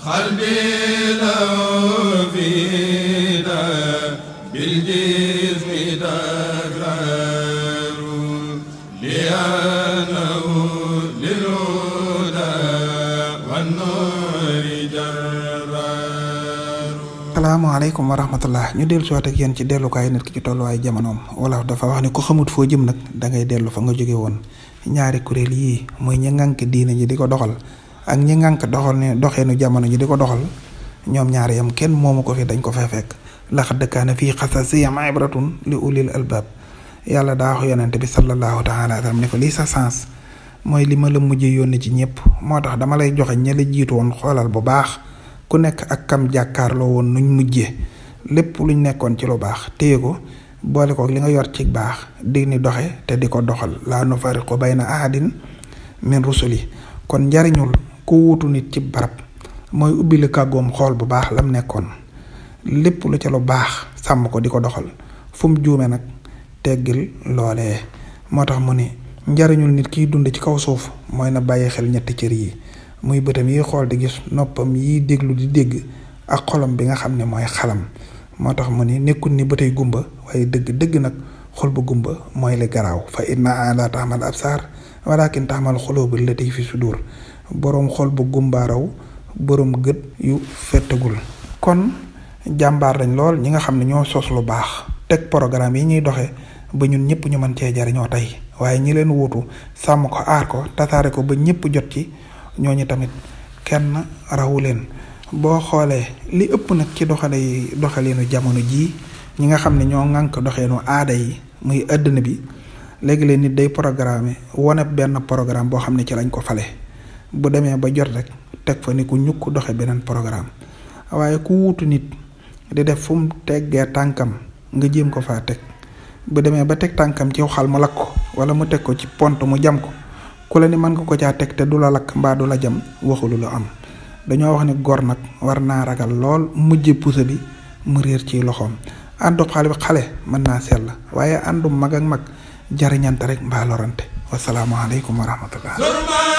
قلبي لو فينا بالجسم تكرار لأنه للهدى والنور جرار. Asalaamaaleykum wa rahmatullah. ñu dellu si waat ak yéen ci dellukaay nit ki ci tolluwaay jamonoom wala dafa wax ni ku xamut foo jëm nag dangay dellu fa nga jóge woon. ñaari kuréel yii mooy ñi ngànk diine ji di ko doxal ak ñi ngànk doxal ne doxeenu jamono ji di ko doxal ñoom ñaar yam kenn moomu ko fi dañ ko fee fekk. laqad kaana fii qasasihim ibratun li ulil albab. yàlla daa wax yonente bi sallallahu taala alayhi wa sallam ne ko lii sa sens mooy li ma la mujjee yónni ci ñëpp moo tax dama lay joxe ña la jiitu woon xoolal bu baax ku nekk ak kam jàkkaarloo woon nuñ mujjee lépp luñ nekkoon ci lu baax téye ko boole ko li nga yor ci baax di ni doxe te di ko doxal laa nufariqu bayna ahadin min rusuli. kon njariñul ku wuutu nit ci barab mooy ubbi la kàggoom xool bu baax lam nekkoon lépp lu ca lu baax sàmm ko di ko doxal fu mu juume nag teggil loolee. moo tax mu ne njariñul nit kiy dund ci kaw suuf mooy na bàyyi xel ñetti cër yi muy bëtam yi xool di gis, noppam yi déglu di dégg, ak xolam bi nga xam ne mooy xalam. moo tax mu ni nekkul ni bëtay gumba waaye dëgg nag xol bu gumba mooy li garaaw fa innahaa laa ta'mal absaar walaakin ta'mal quluubu llatii fi suduur. boroom xol bu gumba raw boroom gët yu fettagul. kon jàmbaar lañ lool ñi nga xam ne ñoo sos lu baax teg programme yi ñuy doxe ba ñun ñëpp ñu mën cee jariñoo tey waaye ñi leen wuutu sàmm ko aar ko tasaare ko ba ñëpp jot ci ñooñu tamit kenn rawu leen. boo xoolee li ëpp nag ci doxalinu jamono jii ñi nga xam ne ñoo ŋànk doxeenu aada yi muy àddina bi léegi leen nit day programme wane benn programme boo xam ne ci lañ ko fale bu demee ba jot rek teg fa ni ku ñukk doxe beneen programme waaye ku wuutu nit di def fu mu teggee tànkam nga jéem ko faa teg bu demee ba teg tànkam ci xal mu lakk ko wala mu teg ko ci pont mu jam ko ku la ni mën nga ko caa teg te du la lakk mbaa du la jam waxulu lu am. dañoo wax ni góor nag war naa ragal lool mujje pusa bi mu réer ci loxoom. àndu xale mën naa sell waaye àndu mag ak mag jariñante rek mbaa lorante. wasalaamualeykum wa rahmatullah.